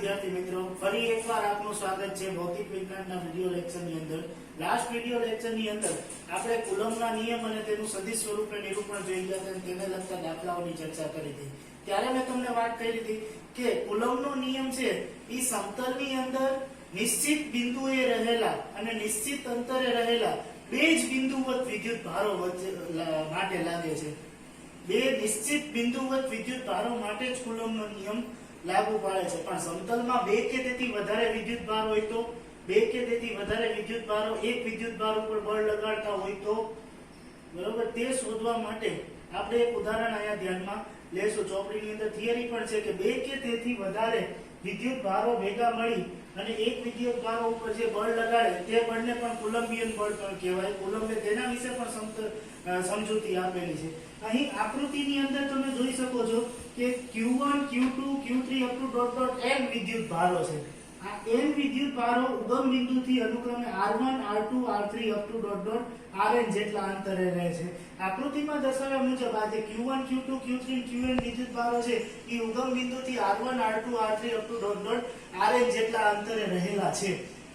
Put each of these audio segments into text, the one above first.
વિદ્યાર્થી મિત્રો, ફરી એકવાર આપનું સ્વાગત છે ભૌતિક વિજ્ઞાનના વિડિયો લેક્ચરની અંદર. લાસ્ટ વિડિયો લેક્ચરની અંદર આપણે કુલમ્બના નિયમ અને તેનું સદિશ સ્વરૂપે નિરૂપણ જોઈ ગયા અને તેને લગતા દાખલાઓની ચર્ચા કરી હતી. ત્યારે મેં તમને વાત કરી હતી કે કુલમ્બનો નિયમ છે એ સમતલની અંદર નિશ્ચિત બિંદુએ રહેલા અને નિશ્ચિત અંતરે રહેલા બે જ બિંદુવત વિદ્યુત ભારો માટે લાગે છે. બે નિશ્ચિત બિંદુવત વિદ્યુત ભારો માટે જ કુલમ્બનો નિયમ લાગુ પડે છે. પણ સમતલમાં બે કે તેથી વધારે વિદ્યુત ભાર હોય તો, બે કે તેથી વધારે વિદ્યુત ભારો એક વિદ્યુત ભાર ઉપર બળ લગાડતા હોય તો, બરોબર, તે શોધવા માટે આપણે એક ઉદાહરણ અહીંયા ધ્યાનમાં લેશું. ચોપડીની અંદર થિયરી પણ છે કે બે કે તેથી વધારે વિદ્યુત ભારો ભેગા મળી અને એક વિદ્યુત ભારો ઉપર જે બળ લગાડે તે બળને પણ કુલમ્બિયન બળ પણ કહેવાય. કુલમ્બે તેના વિશે પણ સમજૂતી આપેલી છે. અહીં આકૃતિની અંદર તમે જોઈ શકો છો કે Q1 Q2 Q3 up to dot dot n વિદ્યુત ભારો છે. આ n વિદ્યુત ભારો ઉગમ બિંદુથી અનુક્રમે R1 R2 R3 up to dot dot Rn જેટલા અંતરે રહે છે. આકૃતિમાં દર્શાવ્યા મુજબ આ જે Q1 Q2 Q3 Qn વિદ્યુત ભારો છે એ ઉગમ બિંદુથી R1 R2 R3 up to dot dot Rn જેટલા અંતરે રહેલા છે.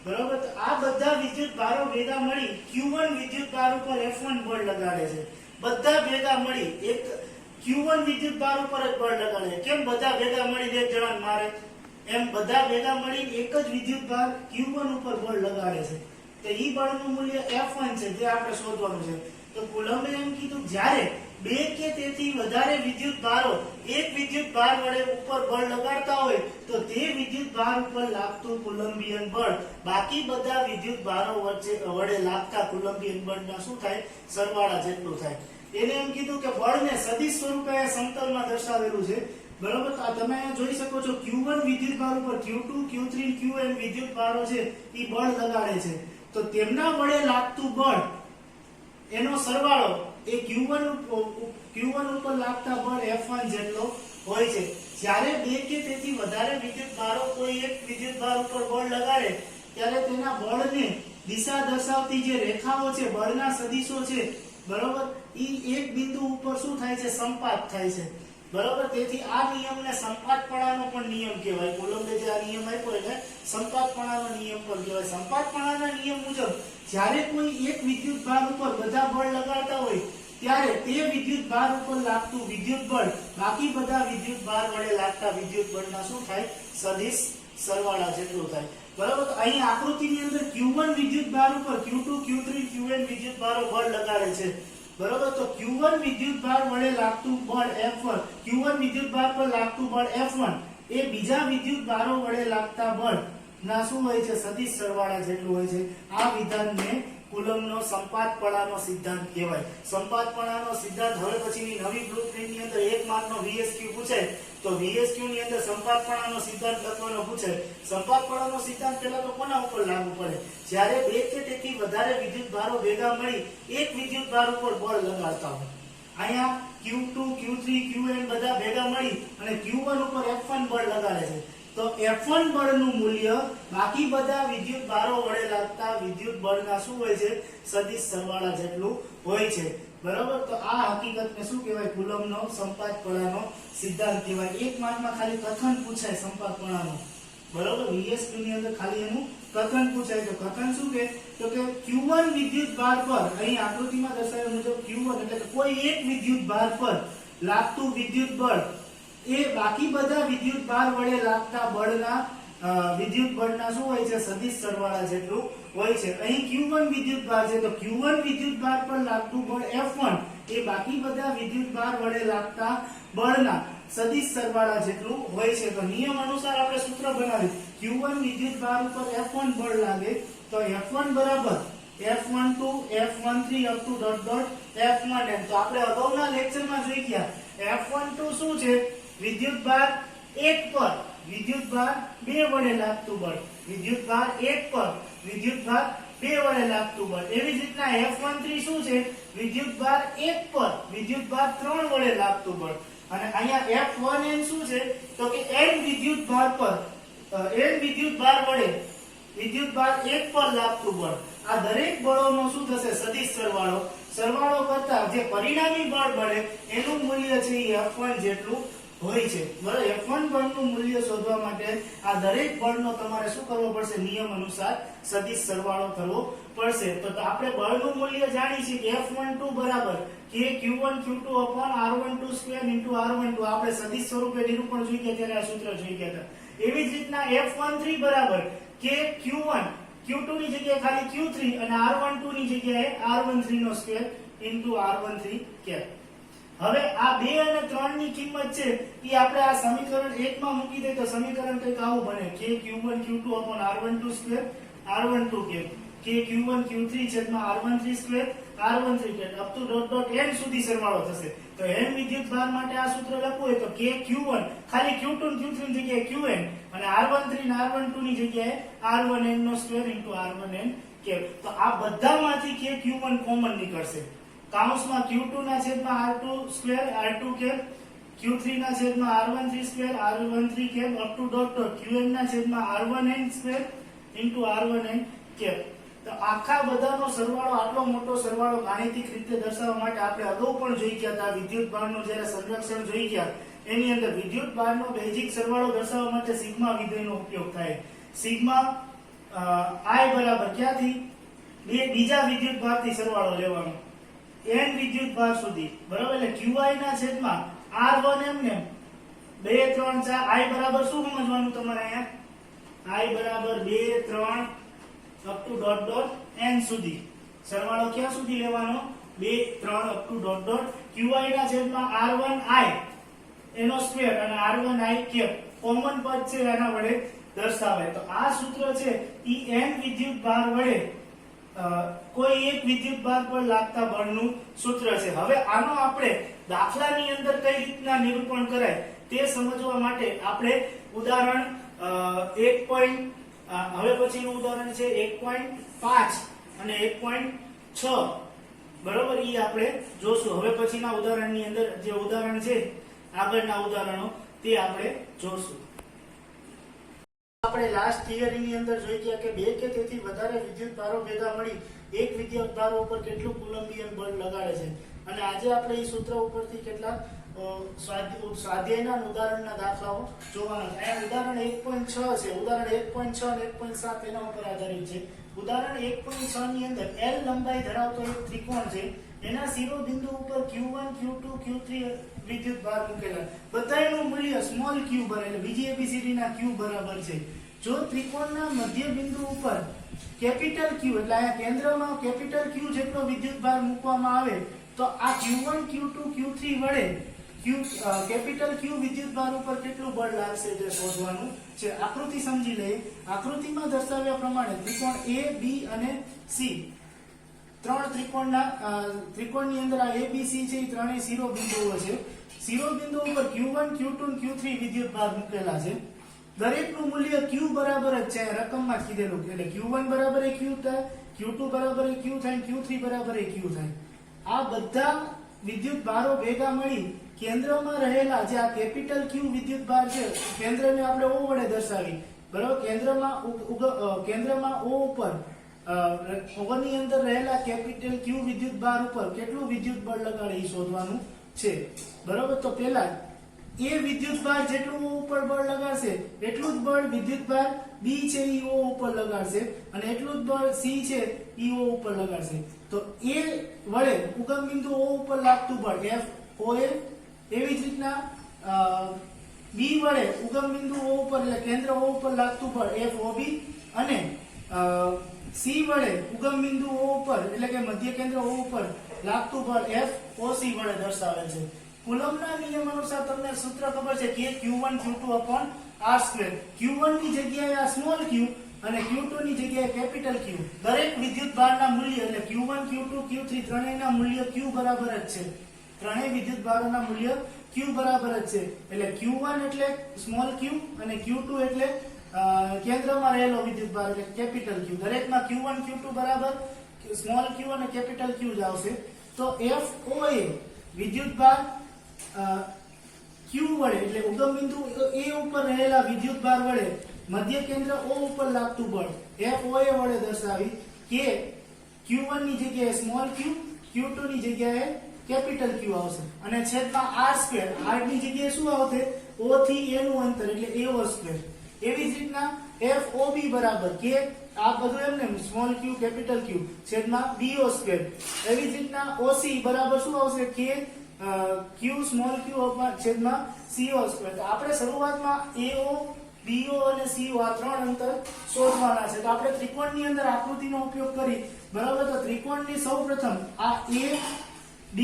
બરોબર, તો આ બધા વિદ્યુત ભારો ભેગા મળી Q1 વિદ્યુત ભાર ઉપર F1 બળ લગાડે છે. બધા ભેગા મળી એક Q1 વિદ્યુત ભાર ઉપર જ બળ લગાડે. કેમ બધા ભેગા મળી એક જણાને મારે? એમ બધા ભેગા મળી એક જ વિદ્યુત ભાર Q1 ઉપર બળ લગાડે છે. તો ઈ બળનું મૂલ્ય F1 છે જે આપણે શોધવાનું છે. તો કુલમ્બે એમ કીધું જ્યારે બે કે તેથી વધારે વિદ્યુત ભારો એક વિદ્યુત ભાર વડે ઉપર બળ લગાડતા હોય તો તે વિદ્યુત ભાર ઉપર લાગતું કુલમ્બિયન બળ બાકી બધા વિદ્યુત ભારો વડે લાગતા કુલમ્બિયન બળના શું થાય? સરવાળા જેટલું થાય. એને એમ કીધું કે બળને સદિશ સ્વરૂપે સમતલમાં દર્શાવેલું છે. બરોબર, તો તમે અહીંયા જોઈ શકો છો Q1 વિદ્યુત ભાર ઉપર Q2 Q3 Qn વિદ્યુત ભારો છે એ બળ લગાડે છે. તો તેમના વડે લાગતું બળ એનો સરવાળો એ Q1 ઉપર લાગતા બળ F1 જેટલો હોય છે. જ્યારે બે કે તેથી વધારે વિદ્યુત ભારો કોઈ એક વિદ્યુત ભાર ઉપર બળ લગાડે ત્યારે તેના બળને દિશા દર્શાવતી જે રેખાઓ છે, બળના સદિશો છે, બરોબર, ઈ એક બિંદુ ઉપર શું થાય છે? સંપાત થાય છે. બરોબર, તેથી આ નિયમને સંપાતપણાનો પણ નિયમ કહેવાય. કુલમ્બે જે આ નિયમ આપ્યો એટલે સંપાતપણાનો નિયમ પણ કહેવાય. સંપાતપણાના નિયમ મુજબ જ્યારે કોઈ એક વિદ્યુત ભાર ઉપર બધા બળ લગાડતા હોય ત્યારે તે વિદ્યુત ભાર ઉપર લાગતું વિદ્યુત બળ બાકી બધા વિદ્યુત ભાર વડે લાગતા વિદ્યુત બળના શું થાય? સદિશ સરવાળા જેટલું થાય. બરોબર, તો અહીં આકૃતિની અંદર Q1 વિદ્યુત ભાર ઉપર Q2 Q3 Qn વિદ્યુત ભારો બળ લગાડે છે. બરોબર, તો Q1 વિદ્યુત ભાર વડે લાગતું બળ F1, Q1 વિદ્યુત ભાર પર લાગતું બળ F1 એ બીજા વિદ્યુત ભારો વડે લાગતા બળ ના શું હોય છે? સદિશ સરવાળા જેટલું હોય છે. આ વિધાનને કુલમ્બનો સંપાતપણાનો સિદ્ધાંત કહેવાય. સંપાતપણાનો સિદ્ધાંત હવે પછીની નવી બ્લુપ્રિન્ટની અંદર 1 માર્કનો VSQ પૂછાય તો VSQ ની અંદર સંપાતપણાનો સિદ્ધાંત લખવાનો પૂછાય. સંપાતપણાનો સિદ્ધાંત પહેલા તો કોના ઉપર લાગુ પડે? જ્યારે બે કે તેથી વધારે વિદ્યુત ભારો ભેગા મળી એક વિદ્યુત ભાર ઉપર બળ લગાડતા હોય. અહીંયા Q2 Q3 Qn બધા ભેગા મળી અને Q1 ઉપર F1 બળ લગાડે છે. તો F1 બળનું મૂલ્ય બાકી બધા વિદ્યુત ભારો વડે લાગતા વિદ્યુત બળના શું હોય છે? સદિશ સરવાળા જેટલું હોય છે. બરોબર, તો આ હકીકતને શું કહેવાય? કુલમ્બનો સંપાતપણાનો સિદ્ધાંત કહેવાય. 1 માર્કમાં ખાલી કથન પૂછાય સંપાતપણાનો. બરોબર, VSQ ની અંદર ખાલી એનું કથન પૂછાય. તો કથન શું કે? તો કે Q1 વિદ્યુત ભાર પર, અહીં આકૃતિમાં દર્શાવ્યા મુજબ Q1 એટલે કે કોઈ એક વિદ્યુત ભાર પર લાગતું વિદ્યુત બળ એ બાકી બધા વિદ્યુત ભાર વડે લાગતા બળના વિદ્યુત બળના શું હોય છે? સદિશ સરવાળા જેટલું હોય છે. અહીં Q1 વિદ્યુત ભાર છે તો Q1 વિદ્યુત ભાર પર લાગતું બળ F1 એ બાકી બધા વિદ્યુત ભાર વડે લાગતા બળના સદિશ સરવાળા જેટલું હોય છે. તો નિયમ અનુસાર આપણે સૂત્ર બનાવી Q1 વિદ્યુત ભાર ઉપર F1 બળ લાગે તો F1 બરાબર F12 F13 up to dot dot F1n. તો આપણે અગાઉના લેક્ચરમાં જોઈ ગયા F12 શું છે? વિદ્યુત ભાર 1 પર વિદ્યુત ભાર 2 વડે લાગતું બળ. વિદ્યુત ભાર 1 પર વિદ્યુત ભાર 2 વડે લાગતું બળ. એવી જ રીતના F13 શું છે? વિદ્યુત ભાર 1 પર વિદ્યુત ભાર 3 વડે લાગતું બળ. અને અહીંયા F1n શું છે? તો કે n વિદ્યુત ભાર પર n વિદ્યુત ભાર વડે વિદ્યુત ભાર 1 પર લાગતું બળ. આ દરેક બળોનો શું થશે? સદિશ સરવાળો. સરવાળો કરતા જે પરિણામી બળ મળે એનું મૂલ્ય છે એ F1 જેટલું હોય છે બરાબર। F1 બળનું મૂલ્ય શોધવા માટે આ દરેક બળનો તમારે શું કરવો પડશે, નિયમ અનુસાર સદિશ સરવાળો કરવો પડશે। તો આપણે બળનું મૂલ્ય જાણીએ છીએ કે F12 બરાબર KQ1 Q2 R12 square * R12 આપણે સદિશ સ્વરૂપે નિરૂપણ જોઈ ગયા ત્યારે આ સૂત્ર જોઈ ગયા હતા। એવી જ રીતના F13 બરાબર KQ1 Q2 ની જગ્યાએ ખાલી Q3 અને R12 ની જગ્યાએ R13 નો સ્ક્વેર * R13 કેપ। હવે આ 2 અને 3 ની કિંમત છે એ આપણે આ સમીકરણ 1 માં મૂકી દઈએ તો સમીકરણ કંઈક આવું બને KQ1 Q2 R12 square R12 cap KQ1 Q3 છેદમાં R13 square R13 cap up to dot dot n સુધી સરવાળો થશે। તો n વિદ્યુત ભાર માટે આ સૂત્ર લખવું હોય તો KQ1 ખાલી Q2 અને Q3 ની જગ્યાએ Qn અને R13 અને R12 ની જગ્યાએ R1n નો સ્ક્વેર * R1n કેપ। તો આ બધામાંથી KQ1 કોમન નીકળશે। કાઉન્સમાં Q2 ના છેદમાં R2 square R2 cap Q3 ના છેદમાં R13 square R13 cap up to dot dot Qn ના છેદમાં R1n સ્ક્વેર * R1n કેપ। તો આખા બધાનો સરવાળો આટલો મોટો સરવાળો ગાણિતિક રીતે દર્શાવવા માટે આપણે અગાઉ પણ જોઈ ગયા હતા વિદ્યુત ભારનો જ્યારે સંરક્ષણ જોઈ ગયા એની અંદર વિદ્યુત ભારનો બેઝિક સરવાળો દર્શાવવા માટે સિગ્મા વિધેયનો ઉપયોગ થાય। સિગ્મા I બરાબર ક્યાંથી બીજા વિદ્યુત ભારથી સરવાળો લેવાનો n વિદ્યુત ભાર સુધી બરાબર એટલે qi ના છેદમાં r1m ને 2 3 4 I બરાબર શું સમજવાનું તમારે અહીંયા I બરાબર 2 3 up to dot dot n સુધી સરવાળો ક્યાં સુધી લેવાનો 2 3 up to dot dot qi ના છેદમાં r1i એનો સ્ક્વેર અને r1i કેપ કોમન પદ છે એના વડે દર્શાવાય। તો આ સૂત્ર છે ઈ n વિદ્યુત ભાર વડે કોઈ એક વિદ્યુત ભાર પર લાગતા બળનું સૂત્ર છે। હવે આનો આપણે દાખલાની અંદર કઈ રીતના નિરૂપણ કરાય તે સમજવા માટે આપણે ઉદાહરણ 1. હવે પછીનું ઉદાહરણ છે 1.5 અને 1.6 બરોબર ઈ આપણે જોશું। હવે પછીના ઉદાહરણની અંદર જે ઉદાહરણ છે આગળના ઉદાહરણો તે આપણે જોશું। આપણે લાસ્ટ થિયરીની અંદર જોઈ ગયા કે બે કે તેથી વધારે વિદ્યુત ભારો ભેગા મળી એક વિદ્યુત ભાર ઉપર કેટલું કુલમ્બિયન બળ લગાડે છે અને આજે આપણે એ સૂત્ર ઉપરથી કેટલાક સ્વાધ્યાયના ઉદાહરણના દાખલાઓ જોવાના છે। આ ઉદાહરણ 1.6 છે। ઉદાહરણ 1.6 અને 1.7 એના ઉપર આધારિત છે। ઉદાહરણ 1.6 ની અંદર L લંબાઈ ધરાવતો એક ત્રિકોણ છે એના શિરોબિંદુ ઉપર Q1 Q2 Q3 વિદ્યુત ભાર મૂકેલા બધાયનું મૂલ્ય સ્મોલ q એટલે બીજી ABCD ના q બરાબર છે। જો ત્રિકોણના મધ્ય બિંદુ ઉપર કેપિટલ Q એટલે અહીંયા કેન્દ્રમાં કેપિટલ Q જેટલો વિદ્યુત ભાર મૂકવામાં આવે તો આ Q1 Q2 Q3 વડે કેપિટલ Q વિદ્યુત ભાર ઉપર કેટલું બળ લાગશે તે શોધવાનું છે। આકૃતિ સમજી લઈએ। આકૃતિમાં દર્શાવ્યા પ્રમાણે ત્રિકોણ A B અને C ત્રણ ત્રિકોણની અંદર આ ABC છે એ ત્રણેય શિરોબિંદુઓ છે। શિરોબિંદુ ઉપર Q1 Q2 અને Q3 વિદ્યુત ભાર મૂકેલા છે। દરેકનું મૂલ્ય Q બરાબર જ છે રકમમાં કીધેલું એટલે Q1 બરાબર એ Q થાય Q2 બરાબર એ Q થાય Q3 બરાબર એ Q થાય। આ બધા વિદ્યુત ભારો ભેગા મળી કેન્દ્રમાં રહેલા જે આ કેપિટલ Q વિદ્યુત ભાર છે કેન્દ્રને આપણે O વડે દર્શાવી બરાબર કેન્દ્રમાં O ઉપર ઓની અંદર રહેલા કેપિટલ Q વિદ્યુત ભાર ઉપર કેટલું વિદ્યુત બળ લગાડે એ શોધવાનું છે બરાબર। તો પહેલા એ વિદ્યુત ભાર જેટલું O ઉપર બળ લગાડશે એટલું જ બળ વિદ્યુત ભાર B છે એ O ઉપર લગાડશે અને એટલું જ બળ C છે એ O ઉપર લગાડશે। તો એ વડે ઉગમ બિંદુ O ઉપર લાગતું બળ FOA એવી જ રીતના B વડે ઉગમ બિંદુ O ઉપર એટલે કેન્દ્ર O ઉપર લાગતું બળ FOB અને C વડે ઉગમ બિંદુ O ઉપર એટલે કે મધ્ય કેન્દ્ર O ઉપર લાગતું બળ FOC વડે દર્શાવે છે। કુલમ્બના નિયમ અનુસાર તમને સૂત્ર ખબર છે કે Q1 Q2 R²। Q1 ની જગ્યાએ આ સ્મોલ q અને Q2 ની જગ્યાએ કેપિટલ Q દરેક વિદ્યુત ભારના મૂલ્ય એટલે Q1 Q2 Q3 ત્રણેયના મૂલ્ય Q બરાબર જ છે। ત્રણેય વિદ્યુત ભારોના મૂલ્ય Q બરાબર જ છે એટલે Q1 એટલે સ્મોલ q અને Q2 એટલે કેન્દ્રમાં રહેલો વિદ્યુત ભાર એટલે કેપિટલ Q દરેકમાં Q1 Q2 બરાબર સ્મોલ q અને કેપિટલ Q જ આવશે। તો FOA વિદ્યુત ભાર Q વડે એટલે ઉગમ બિંદુ A ઉપર રહેલા વિદ્યુત ભાર વડે મધ્ય કેન્દ્ર O ઉપર લાગતું બળ FOA વડે દર્શાવી કે Q1 ની જગ્યાએ સ્મોલ q Q2 ની જગ્યાએ કેપિટલ Q આવશે અને છેદમાં r², r ની જગ્યાએ શું આવશે? O થી A નું અંતર એટલે AO². એવી જ રીતના FOB બરાબર કે આ બધું એમને સ્મોલ q કેપિટલ Q છેદમાં BO². એવી જ રીતના OC બરાબર શું આવશે? કે Q સ્મોલ q છેદમાં CO². તો આપણે શરૂઆતમાં AO, BO અને CO આ ત્રણ અંતર શોધવાના છે. તો આપણે ત્રિકોણની અંદર આકૃતિનો ઉપયોગ કરી, બરાબર. તો ત્રિકોણની સૌપ્રથમ આ A, D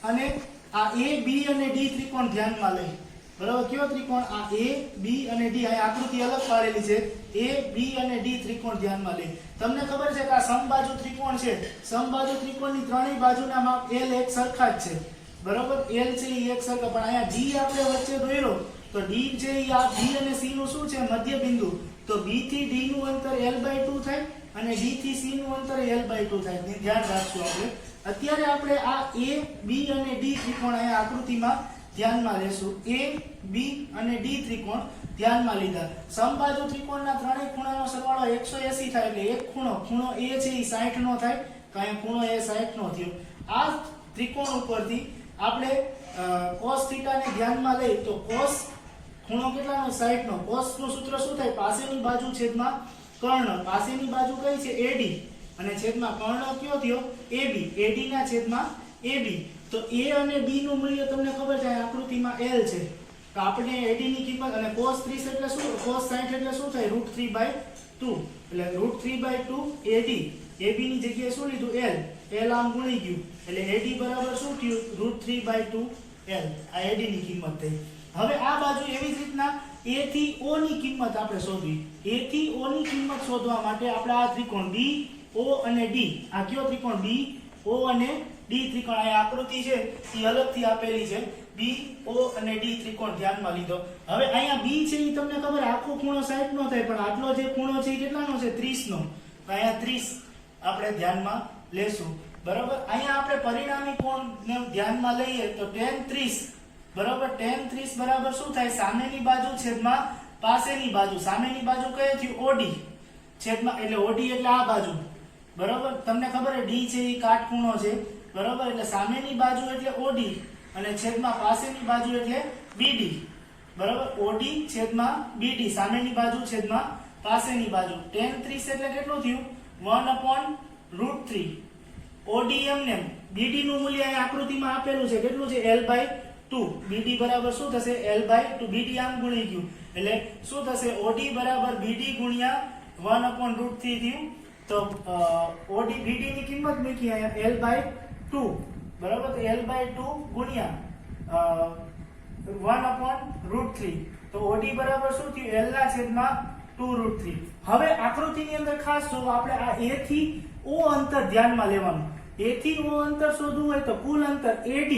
અને આ A, B અને D ત્રિકોણ ધ્યાનમાં લઈ, બરાબર. કયો ત્રિકોણ? આ A, B અને D. આ આકૃતિ અલગ પાડેલી છે. A, B અને D ત્રિકોણ ધ્યાનમાં લઈ. તમને ખબર છે કે આ સમબાજુ ત્રિકોણ છે. સમબાજુ ત્રિકોણની ત્રણેય બાજુના માપ L એક સરખા જ છે, બરાબર. L છે એ એક સરખા, પણ અહીંયા D આપણે વચ્ચે દોર્યો તો D છે એ આ B અને C નું શું છે? મધ્ય બિંદુ. તો B થી D નું અંતર L/2 થાય અને D થી C નું અંતર L/2 થાય. ધ્યાન રાખજો આપણે. અત્યારે આપણે આ A, B અને D ત્રિકોણ અહીંયા આકૃતિમાં ધ્યાનમાં લેશું. A, B અને D ત્રિકોણ ધ્યાનમાં લીધા. સમબાજુ ત્રિકોણના ત્રણેય ખૂણાનો સરવાળો 180 થાય એટલે એક ખૂણો A છે એ 60 નો થાય, તો અહીંયા ખૂણો A 60 નો થયો. આ ત્રિકોણ ઉપરથી આપણે cos θ ને ધ્યાનમાં લઈ તો cos ખૂણો કેટલાનો? 60 નો. cos નું સૂત્ર શું થાય? પાસેની બાજુ છેદમાં કર્ણ. પાસેની બાજુ કઈ છે? AD અને છેદમાં કર્ણ કયો થયો? AB. AD ના છેદમાં AB. તો A અને B નું મૂલ્ય તમને ખબર છે આકૃતિમાં L છે. તો આપણે AD ની કિંમત અને cos 30 એટલે શું? cos 60 એટલે શું થાય? √3/2. એટલે √3/2 AD. AB ની જગ્યાએ શું લીધું? L. L આમ ગુણી ગયું એટલે AD બરાબર શું થયું? √3/2 L. આ AD ની કિંમત થઈ. હવે આ બાજુ એવી જ રીતના A થી O ની કિંમત આપણે શોધવી. A થી O ની કિંમત શોધવા માટે આપણે આ ત્રિકોણ B, O અને D, આ કયો ત્રિકોણ? B, O અને D ત્રિકોણ. આ આકૃતિ છે એ અલગથી આપેલી છે. B, O અને D ત્રિકોણ ધ્યાનમાં લીધો. હવે અહીંયા B છે એ તમને ખબર આખો ખૂણો 60 નો થાય, પણ આટલો જે ખૂણો છે એ કેટલાનો છે? 30 નો. તો અહીંયા 30 આપણે ધ્યાનમાં લેશું, બરાબર. અહીંયા આપણે પરિણામી કોણને ધ્યાનમાં લઈએ તો tan 30, બરાબર. tan 30 બરાબર શું થાય? સામેની બાજુ છેદમાં પાસેની બાજુ. સામેની બાજુ કઈ થયું? OD છેદમાં, એટલે OD એટલે આ બાજુ, બરાબર. તમને ખબર છે D છે એ કાટખૂણો છે, બરાબર. એટલે સામેની બાજુ એટલે OD અને છેદમાં પાસેની બાજુ એટલે BD, બરાબર. OD છેદમાં BD, સામેની બાજુ છેદમાં પાસેની બાજુ. tan 30 એટલે કેટલું થયું? 1/√3. OD એમને BD નું મૂલ્ય અહીં આકૃતિમાં આપેલું છે. કેટલું છે? L/2. BD બરાબર શું થશે? L/2. BD આમ ગુણી ગયું એટલે શું થશે? OD બરાબર BD ગુણ્યા 1/√3 થયું. તો OD BD ની કિંમત મૂકી અહીંયા L/2, બરાબર. તો L/2 ગુણ્યા 1/√3. તો OD બરાબર શું થયું? L ના છેદમાં 2√3. હવે આકૃતિની અંદર ખાસ જો આપણે આ A થી O અંતર ધ્યાનમાં લેવાનું. A થી O અંતર શોધવું હોય તો કુલ અંતર AD,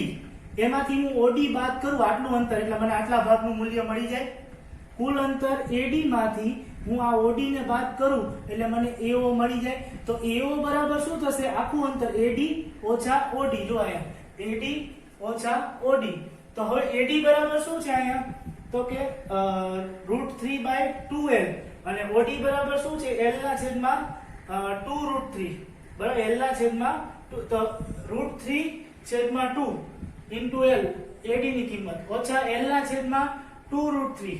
એમાંથી હું OD બાદ કરું આટલું અંતર એટલે મને આટલા ભાગનું મૂલ્ય મળી જાય. કુલ અંતર AD માંથી હું આ OD ને બાદ કરું એટલે મને AO મળી જાય. તો AO બરાબર શું થશે? આખું અંતર AD ઓછા OD. જો અહીંયા AD ઓછા OD. તો હવે AD બરાબર શું છે અહીંયા? તો કે √3/2L અને OD બરાબર શું છે? L ના છેદમાં 2√3, બરાબર. L ના છેદમાં તો √3/2 into L AD ની કિંમત ઓછા L ના છેદમાં 2√3,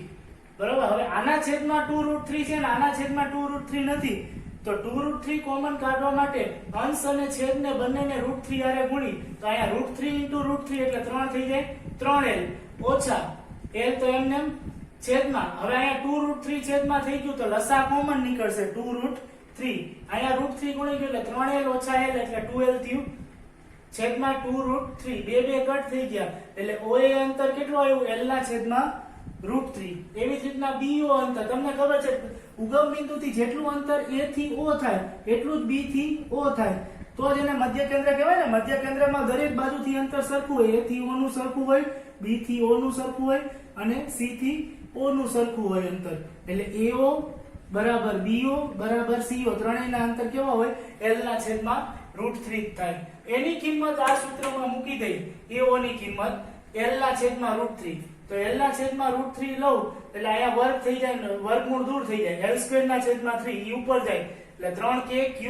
બરાબર. હવે આના છેદમાં 2√3 છે ને આના છેદમાં 2√3 નથી, તો 2√3 કોમન કાઢવા માટે અંશ અને છેદ ને બંનેને √3 આરે ગુણી તો અહીંયા √3 into √3 એટલે 3 થઈ જાય. 3L ઓછા L તો એમને છેદમાં. હવે અહીંયા 2√3 છેદમાં થઈ ગયું તો લસા કોમન નીકળશે 2√3. અહીંયા √3 ગુણી ગયું એટલે 3L ઓછા L એટલે 2L થયું. છેદમાં 2√3 બે કટ થઈ ગયા એટલે OA અંતર કેટલું આવ્યું? L ના છેદમાં √3. એવી જ રીતના BO અંતર તમને ખબર છે ઉગમ બિંદુથી જેટલું અંતર A થી O થાય એટલું જ B થી O થાય તો જ એને મધ્ય કેન્દ્ર કહેવાય ને. મધ્ય કેન્દ્રમાં દરેક બાજુથી અંતર સરખું હોય. A થી O નું સરખું હોય, B થી O નું સરખું હોય અને C થી O નું સરખું હોય અંતર. એટલે AO બરાબર BO બરાબર CO ત્રણેયના અંતર કેવા હોય? L ના છેદમાં √3 થાય. એની કિંમત આ સૂત્રમાં મૂકી દઈ. AO ની કિંમત L ના છેદમાં √3. તો L ના છેદમાં √3 લઉં એટલે અહીંયા વર્ગ થઈ જાય, વર્ગમૂળ દૂર થઈ જાય. L² ના છેદમાં 3 ઈ ઉપર જાય એટલે 3k³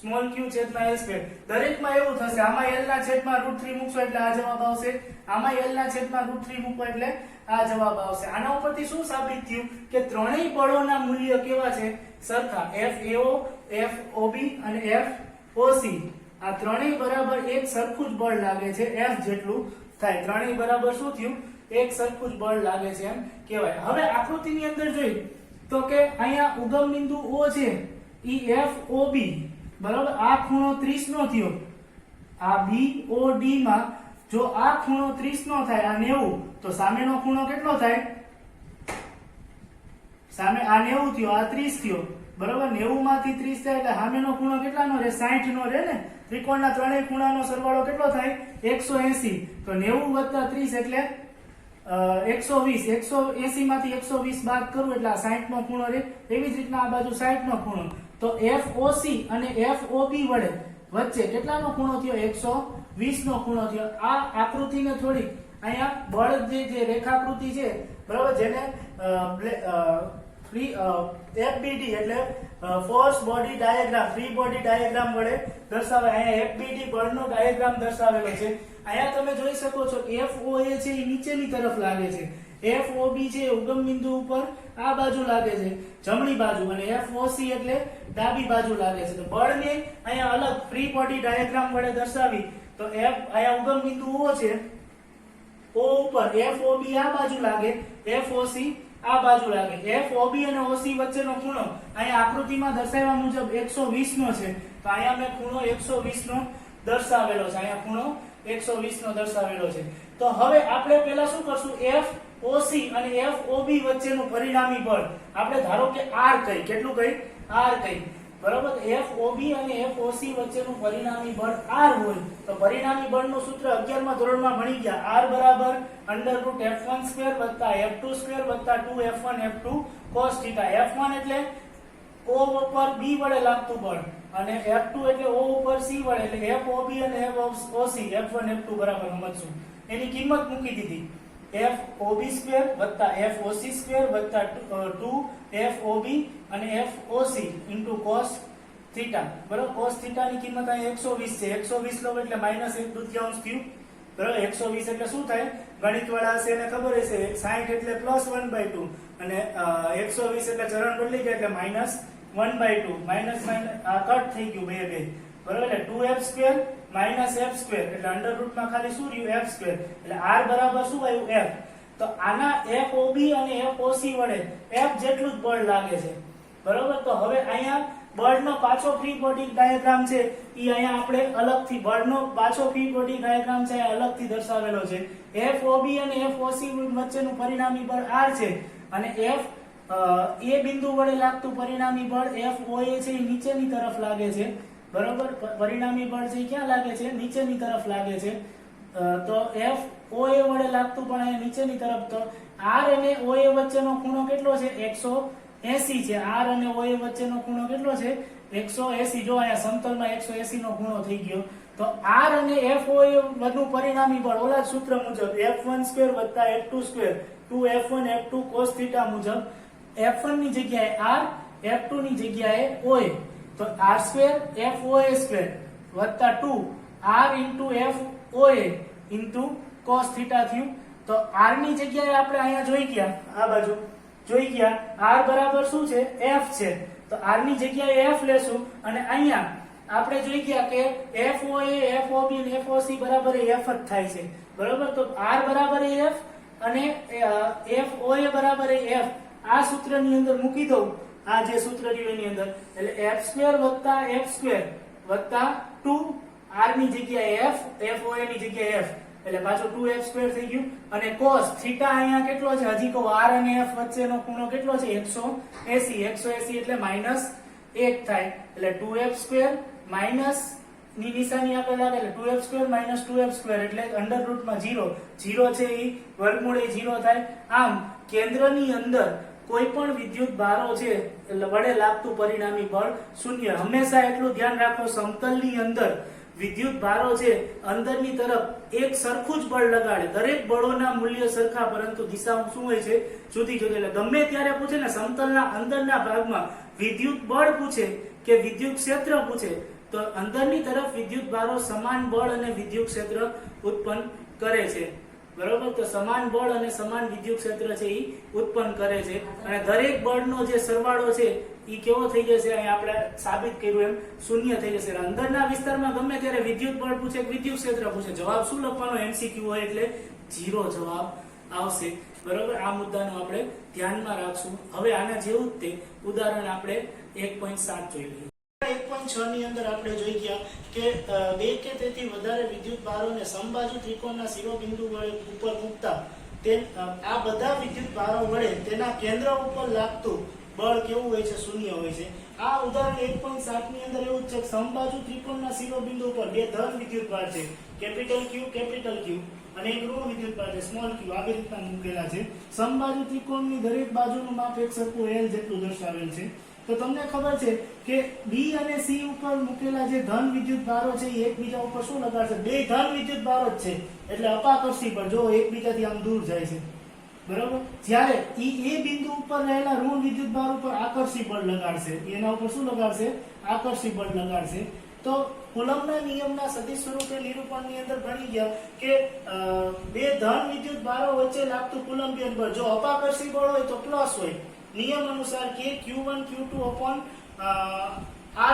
સ્મોલ q છેદમાં l સ્ક્વેર. દરેકમાં એવું થશે, આમાં l ના છેદમાં √3 મૂકશો એટલે આ જવાબ આવશે, આમાં l ના છેદમાં √3 મૂકો એટલે આ જવાબ આવશે. આના ઉપરથી શું સાબિત થયું કે ત્રણેય બળોના મૂલ્ય કેવા છે? સરખા. FAO, FOB અને FOC આ ત્રણેય બરાબર એક સરખું જ બળ લાગે છે, F જેટલું થાય. ત્રણેય બરાબર શું થયું? એક સરખું જ બળ લાગે છે એમ કહેવાય. હવે આકૃતિની અંદર જોઈ તો કે અહીંયા ઉગમ બિંદુ O છે ઈ FOB બરાબર, આ ખૂણો 30 નો થયો. આ BOD માં જો આ ખૂણો 30 નો થાય, આ 90, તો સામેનો ખૂણો કેટલો થાય? સામે આ 90 થયો, આ 30 થયો બરાબર. 90 માંથી 30 થાય એટલે સામેનો ખૂણો કેટલાનો રહે? 60 નો રહે ને. ત્રિકોણના ત્રણેય ખૂણાનો સરવાળો કેટલો થાય? 180. તો 90 + 30 એટલે 120. 180 માંથી 120 બાદ કરું એટલે આ 60 નો ખૂણો રહે. એવી જ રીતના આ બાજુ 60 નો ખૂણો. તો FOC અને FOB વડે વચ્ચે કેટલાનો ખૂણો થયો? 120 નો ખૂણો થયો. આ આકૃતિને થોડી અહીંયા બળ જે રેખાકૃતિ છે બરાબર, જેને FBD એટલે force body diagram, free body diagram વડે દર્શાવે. અહીંયા FBD બળનો ડાયાગ્રામ દર્શાવેલો છે. અહીંયા તમે જોઈ શકો છો FOA છે એ નીચેની તરફ લાગે છે, FOB છે ઉગમ બિંદુ ઉપર આ બાજુ લાગે છે જમણી બાજુ, અને FOC એટલે ડાબી બાજુ લાગે છે. તો બળને અહીંયા અલગ ફ્રી બોડી ડાયાગ્રામ વડે દર્શાવી તો અહીંયા ઉગમ બિંદુ O છે, O ઉપર FOB આ બાજુ લાગે, FOC આ બાજુ લાગે. FOB અને OC વચ્ચેનો ખૂણો અહીંયા આકૃતિમાં દર્શાવ્યા મુજબ 120 નો છે. તો અહીંયા મેં ખૂણો 120 નો દર્શાવેલો છે, અહીંયા ખૂણો 120 નો દર્શાવેલો છે. તો હવે આપણે પહેલા શું કરશું? FOC અને FOB વચ્ચેનું પરિણામી બળ આપણે ધારો કે R કઈ, કેટલું કઈ? R કઈ બરાબર. FOB અને FOC વચ્ચેનું પરિણામી બળ R હોય તો પરિણામી બળનું સૂત્ર 11મા ધોરણમાં ભણી ગયા. R બરાબર √F1² F2² 2F1 F2 cos θ. F1 એટલે O ઉપર B વડે લાગતું બળ અને F2 એટલે O ઉપર C વડે, એટલે FOB અને FOC F1 F2 બરાબર સમજશું. એની કિંમત મૂકી દીધી. FOB² FOC² 2FOB અને FOC cos θ બરાબર. cos θ ની કિંમત અહીં 120 છે. 120 લો એટલે -1/2 થયું બરાબર. 120 એટલે શું થાય? ગણિત વાળા હશે એને ખબર હશે, 60 એટલે +1/2 અને 120 એટલે ચરણ બદલી ગયા એટલે -1/2. માઇનસ આ કટ થઈ ગયું બે બરાબર. એટલે 2F² -F² એટલે અંડર રૂટમાં ખાલી શું રહ્યું? F². એટલે R બરાબર શું આવ્યું? F. તો આના FOB અને FOC વડે F જેટલું જ બળ લાગે છે બરાબર. તો હવે અહીંયા બળનો પાછો ફ્રી બોડી ડાયાગ્રામ છે ઈ અહીંયા આપણે અલગથી બળનો પાછો ફ્રી બોડી ડાયાગ્રામ છે અલગથી દર્શાવેલો છે. FOB અને FOC વચ્ચેનું પરિણામી બળ R છે અને A બિંદુ વડે લાગતું પરિણામી બળ FOA છે એ નીચેની તરફ લાગે છે બરાબર. પરિણામી બળ છે ક્યાં લાગે છે? નીચેની તરફ લાગે છે. તો FOA વડે લાગતું પણ અહીંયા નીચેની તરફ. તો R અને OA વચ્ચેનો ખૂણો કેટલો છે? 180 છે. R અને OA વચ્ચેનો ખૂણો કેટલો છે? 180. જો અહીંયા સમતલમાં 180 નો ખૂણો થઈ ગયો. તો R અને FOA નું પરિણામી બળ ઓલા જ સૂત્ર મુજબ F1² F2² 2F1 F2 cos θ મુજબ F1 ની જગ્યાએ R, F2 ની જગ્યાએ OA. તો R² FOA² 2 R FOA cos θ થયું. તો R ની જગ્યાએ આપણે અહીંયા જોઈ ગયા, આ બાજુ જોઈ ગયા R બરાબર શું છે? F છે. તો R ની જગ્યાએ F લેશું અને અહીંયા આપણે જોઈ ગયા કે FOA FOB અને FOC બરાબર F જ થાય છે બરાબર. તો R બરાબર F અને FOA બરાબર F આ સૂત્રની અંદર મૂકી દઉં, આ જે સૂત્ર રહ્યું એની અંદર, એટલે F² F² 2 R ની જગ્યાએ F, FOA ની જગ્યાએ F એટલે પાછું 2F² થઈ ગયું. અને cos θ અહીંયા કેટલો છે? હજી કહું R અને F વચ્ચેનો ખૂણો કેટલો છે? 180 એટલે -1 થાય. એટલે 2F² માઈનસ ની નિશાની આપણે લાગે એટલે 2F² - 2F² એટલે અંડર રૂટમાં 0 છે એ વર્ગમૂળ એ 0 થાય. આમ કેન્દ્રની અંદર કોઈ પણ વિદ્યુત ભારો છે એટલે વડે લાગતું પરિણામી બળ 0. હંમેશા એટલું ધ્યાન રાખો, સમતલની અંદર વિદ્યુત ભારો છે અંદરની તરફ એક સરખું જ બળ લગાડે. દરેક બળોના મૂલ્ય સરખા પરંતુ દિશા શું હોય છે? જુદી જુદી. એટલે ગમે ત્યારે પૂછે ને સમતલના અંદરના ભાગમાં વિદ્યુત બળ પૂછે કે વિદ્યુત ક્ષેત્ર પૂછે તો અંદરની તરફ વિદ્યુત ભારો સમાન બળ અને વિદ્યુત ક્ષેત્ર ઉત્પન્ન કરે છે, બરોબર. તો સમાન બળ અને સમાન વિદ્યુત ક્ષેત્ર છે એ ઉત્પન્ન કરે છે, અને દરેક બળનો જે સરવાળો છે એ કેવો થઈ જશે, અહીં આપણે સાબિત કર્યું એમ શૂન્ય થઈ જશે. અંદરના વિસ્તારમાં ગમે ત્યારે વિદ્યુત બળ પૂછે કે વિદ્યુત ક્ષેત્ર પૂછે, જવાબ શું લખવાનો, MCQ હોય એટલે 0 જવાબ આવશે, બરોબર. આ મુદ્દાનો આપણે ધ્યાનમાં રાખશું. હવે આના જેવું જ તે ઉદાહરણ આપણે 1.7 જોઈ લઈએ. 1.6 ની અંદર આપણે જોઈ ગયા કે બે કે તેથી વધારે વિદ્યુત ભારોને સમબાજુ ત્રિકોણના શિરોબિંદુ ઉપર મૂકતા આ બધા વિદ્યુત ભારો વડે તેના કેન્દ્ર ઉપર લાગતું બળ કેવું હોય છે, શૂન્ય હોય છે. આ ઉદાહરણ 1.7 ની અંદર એવું છે કે સમબાજુ ત્રિકોણના શિરોબિંદુ ઉપર બે ધન વિદ્યુત ભાર છે, કેપિટલ Q અને એક ઋણ વિદ્યુત ભાર છે, સ્મોલ q, આવી રીતના મૂકેલા છે. સમબાજુ ત્રિકોણની દરેક બાજુનું માપ એક સરખું L જેટલું દર્શાવેલ છે. તો તમને ખબર છે કે B અને C ઉપર મૂકેલા જે ધન વિદ્યુત ભારો છે એ એકબીજા ઉપર શું લગાડશે, બે ધન વિદ્યુત ભારો જ છે એટલે અપાકર્ષી બળ જો એકબીજાથી આમ દૂર જાય છે, બરોબર. જ્યારે એ બિંદુ ઉપર રહેલા ઋણ વિદ્યુત ભાર ઉપર આકર્ષી બળ લગાડશે, એના ઉપર શું લગાડશે, આકર્ષી બળ લગાડશે. તો કુલમ્બના નિયમના સદિશ સ્વરૂપે નિરૂપણની અંદર ભણી ગયા કે બે ધન વિદ્યુત ભારો વચ્ચે લાગતું કુલમ્બિયન બળ જો અપાકર્ષી બળ હોય તો પ્લસ હોય, નિયમ અનુસાર કે Q1 Q2 upon r²,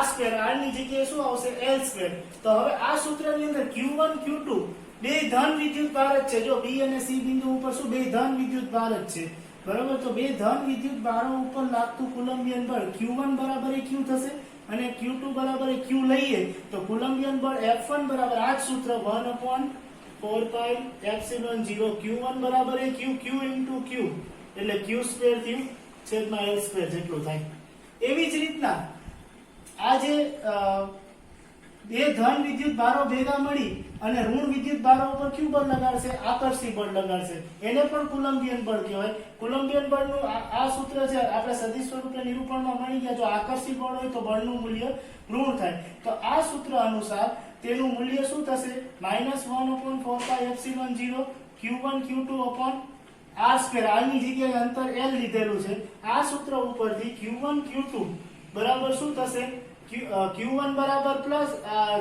r ની જગ્યાએ શું આવશે, L². તો હવે આ સૂત્રની અંદર Q1 Q2 બે ધન વિદ્યુત ભાર જ છે, જો B અને C બિંદુ ઉપર શું બે ધન વિદ્યુત ભાર જ છે, બરોબર. તો બે ધન વિદ્યુત ભારો ઉપર લાગતું કુલમ્બિયન બળ Q1 બરાબર એ Q થશે અને Q2 બરાબર એ Q લઈએ તો કુલમ્બિયન બળ F1 બરાબર આ જ સૂત્ર 1/4πε0 Q1 બરાબર એ Q into Q એટલે Q² થયું છેદમાં L² જેટલું થાય. એવી જ રીતના આ જે બે ધન વિદ્યુત ભારો ભેગા મળી અને ઋણ વિદ્યુત ભારો ઉપર ક્યુ બળ લગાડશે, આકર્ષી બળ લગાડશે, એને પણ કુલમ્બિયન બળ કહેવાય. કુલમ્બિયન બળનું આ સૂત્ર છે આપણે સદિશ સ્વરૂપે નિરૂપણમાં મળી ગયા, જો આકર્ષી બળ હોય તો બળનું મૂલ્ય ઋણ થાય. તો આ સૂત્ર અનુસાર તેનું મૂલ્ય શું થશે, -1/4πε0 Q1 Q2 upon r², r ની જગ્યાએ અંતર L લીધેલું છે. આ સૂત્ર ઉપરથી Q1 Q2 બરાબર શું થશે, Q1 બરાબર પ્લસ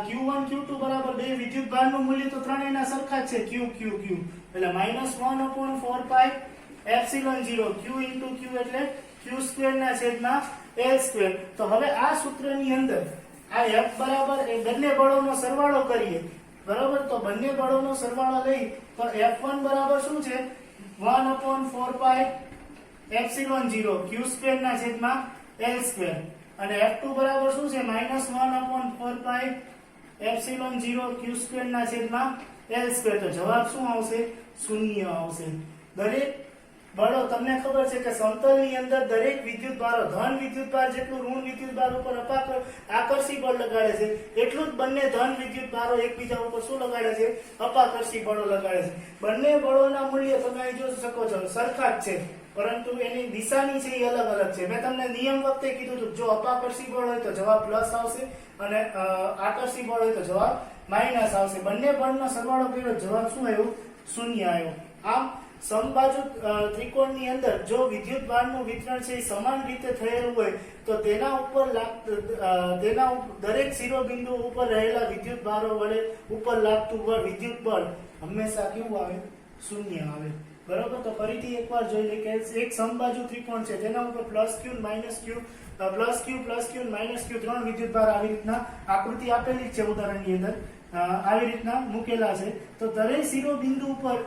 Q1 Q2 બરાબર બે વિદ્યુત ભારનું મૂલ્ય તો ત્રણેયના સરખા જ છે, Q એટલે -1/4πε0 Q into Q એટલે Q² ના છેદમાં L². તો હવે આ સૂત્રની અંદર આ F બરાબર એ બંને બળોનો સરવાળો કરીએ, બરાબર. તો બંને બળોનો સરવાળો લઈ તો F1 બરાબર શું છે, 1/4πε0 Q² ના છેદમાં L² અને F2 બરાબર શું છે, -1/4πε0 Q² ના છેદમાં L². તો જવાબ શું આવશે, શૂન્ય આવશે. દરેક બળો તમને ખબર છે કે સમતલની અંદર દરેક વિદ્યુત ભારો ધન વિદ્યુત ભાર જેટલું ઋણ વિદ્યુત ભાર ઉપર આકર્ષી બળ લગાડે છે એટલું જ બંને ધન વિદ્યુત ભારો એકબીજા ઉપર શું લગાડે છે, અપાકર્ષી બળો લગાડે છે. બંને બળોના મૂલ્ય તમે અહીં જોઈ શકો છો સરખા જ છે, પરંતુ એની દિશાની છે એ અલગ અલગ છે. મેં તમને નિયમ વખતે કીધું હતું જો અપાકર્ષી બળ હોય તો જવાબ પ્લસ આવશે અને આકર્ષી બળ હોય તો જવાબ માઇનસ આવશે. બંને બળનો સરવાળો કર્યો જવાબ શું આવ્યો, શૂન્ય આવ્યો. આમ સમબાજુ ત્રિકોણની અંદર જો વિદ્યુત ભારનું વિતરણ છે એ સમાન રીતે થયેલું હોય તો તેના ઉપર દરેક શિરોબિંદુ ઉપર રહેલા વિદ્યુત ભારો વડે ઉપર લાગતું વિદ્યુત બળ હંમેશા કેવું આવે, શૂન્ય આવે, બરોબર. તો ફરીથી એકવાર જોઈ લઈએ કે એક સમબાજુ ત્રિકોણ છે તેના ઉપર +Q +Q ત્રણ વિદ્યુત ભાર આવી રીતના આકૃતિ આપેલી છે ઉદાહરણની અંદર, આવી રીતના મૂકેલા છે. તો દરેક શિરોબિંદુ ઉપર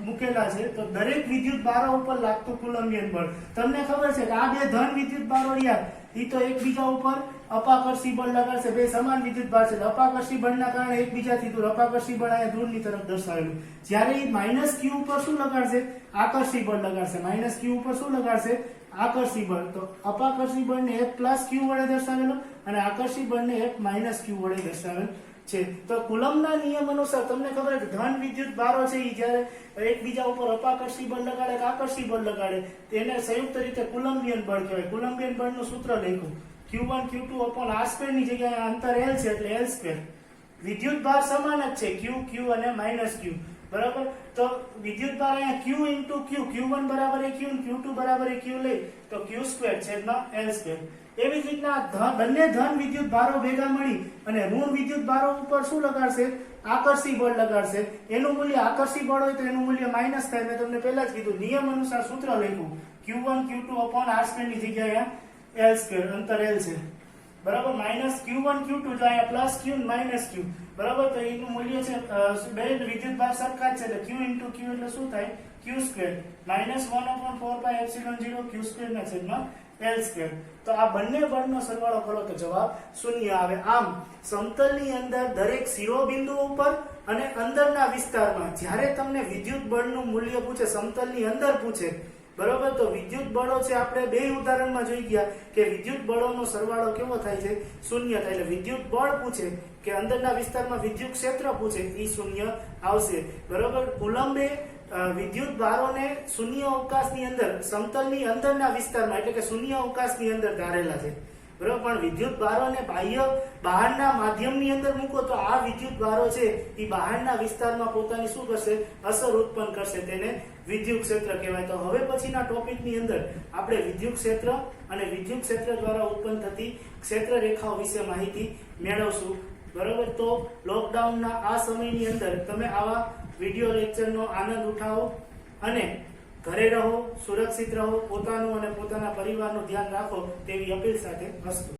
મૂકેલા છે તો દરેક વિદ્યુત ભારો ઉપર લાગતું કુલમ્બિયન બળ તમને ખબર છે કે આ બે ધન વિદ્યુત ભારો રહ્યા એ તો એકબીજા ઉપર અપાકર્ષી બળ લગાડશે, બે સમાન વિદ્યુત ભાર છે. અપાકર્ષી બળના કારણે એકબીજાથી દૂર, અપાકર્ષી બળ અહીંયા દૂરની તરફ દર્શાવેલું. જ્યારે એ -Q ઉપર શું લગાડશે, આકર્ષી બળ લગાડશે. -Q ઉપર શું લગાડશે, આકર્ષી બળ. તો અપાકર્ષી બળને એક +Q વડે દર્શાવેલો અને આકર્ષી બળને એક -Q વડે દર્શાવેલ છે. તો કુલમ્બના નિયમ અનુસાર તમને ખબર છે કે ધન વિદ્યુત ભારો છે એ જ્યારે એકબીજા ઉપર અપાકર્ષી બળ લગાડે કે આકર્ષી બળ લગાડે તેને સંયુક્ત રીતે કુલમ્બિયન બળ કહેવાય. કુલમ્બિયન બળનું સૂત્ર લખ્યું Q1 Q2 upon r² ની જગ્યાએ અંતર L છે એટલે L². વિદ્યુત ભાર સમાન જ છે Q અને -Q. બરાબર. તો વિદ્યુતભાર અહીંયા q into q, q1 બરાબર એ q અને q2 બરાબર એ q લઈ તો q² છેદમાં l². એવી જ રીતના બંને ધન વિદ્યુત ભારો ભેગા મળી અને ઋણ વિદ્યુત ભારો ઉપર શું લગાડશે? આકર્ષી બળ લગાડશે. એનું મૂલ્ય આકર્ષી બળ હોય તો એનું મૂલ્ય માઈનસ થાય. મેં તમને પહેલા જ કીધું, નિયમ અનુસાર સૂત્ર લખ્યું, q1 q2 upon r² ની જગ્યાએ l², અંતર l છે, બરાબર. માઈનસ q1 q2, જો અહીંયા પ્લસ q માઈનસ q, બરાબર. તો એનું મૂલ્ય છે, બે વિદ્યુત ભાર સરખા જ છે એટલે q into q એટલે શું થાય? q² માઈનસ 1/4πε0 q² ના છેદમાં l². તો આ બંને બળનો સરવાળો કરો તો જવાબ શૂન્ય આવે. આમ સમતલની અંદર દરેક શિરોબિંદુ ઉપર અને અંદરના વિસ્તારમાં જ્યારે તમને વિદ્યુત બળનું મૂલ્ય પૂછે, સમતલની અંદર પૂછે, બરોબર, તો વિદ્યુત બળો છે, આપણે બે ઉદાહરણમાં જોઈ ગયા કે વિદ્યુત બળોનો સરવાળો કેવો થાય છે? શૂન્ય થાય. એટલે વિદ્યુત બળ પૂછે કે અંદરના વિસ્તારમાં વિદ્યુત ક્ષેત્ર પૂછે, એ શૂન્ય આવશે, બરોબર. કુલંબે વિદ્યુત ભારોને શૂન્ય અવકાશની અંદર, સમતલની અંદરના વિસ્તારમાં એટલે કે શૂન્ય અવકાશની અંદર ધારેલા છે, બરોબર. પણ વિદ્યુત ભારોને બાહ્ય બહારના માધ્યમની અંદર મૂકો તો આ વિદ્યુત ભારો છે એ બહારના વિસ્તારમાં પોતાની શું કરશે? અસર ઉત્પન્ન કરશે. તેને વિદ્યુત ક્ષેત્ર કહેવાય. તો હવે પછીના ટોપિકની અંદર આપણે વિદ્યુત ક્ષેત્ર અને વિદ્યુત ક્ષેત્ર દ્વારા ઉત્પન્ન થતી ક્ષેત્ર રેખાઓ વિશે માહિતી મેળવશું, બરોબર. તો લોકડાઉનના આ સમયની અંદર તમે આવા વિડિયો લેક્ચરનો આનંદ ઉઠાવો અને ઘરે રહો, સુરક્ષિત રહો, પોતાનું અને પોતાના પરિવારનું ધ્યાન રાખો તેવી અપીલ સાથે અસ્તુ.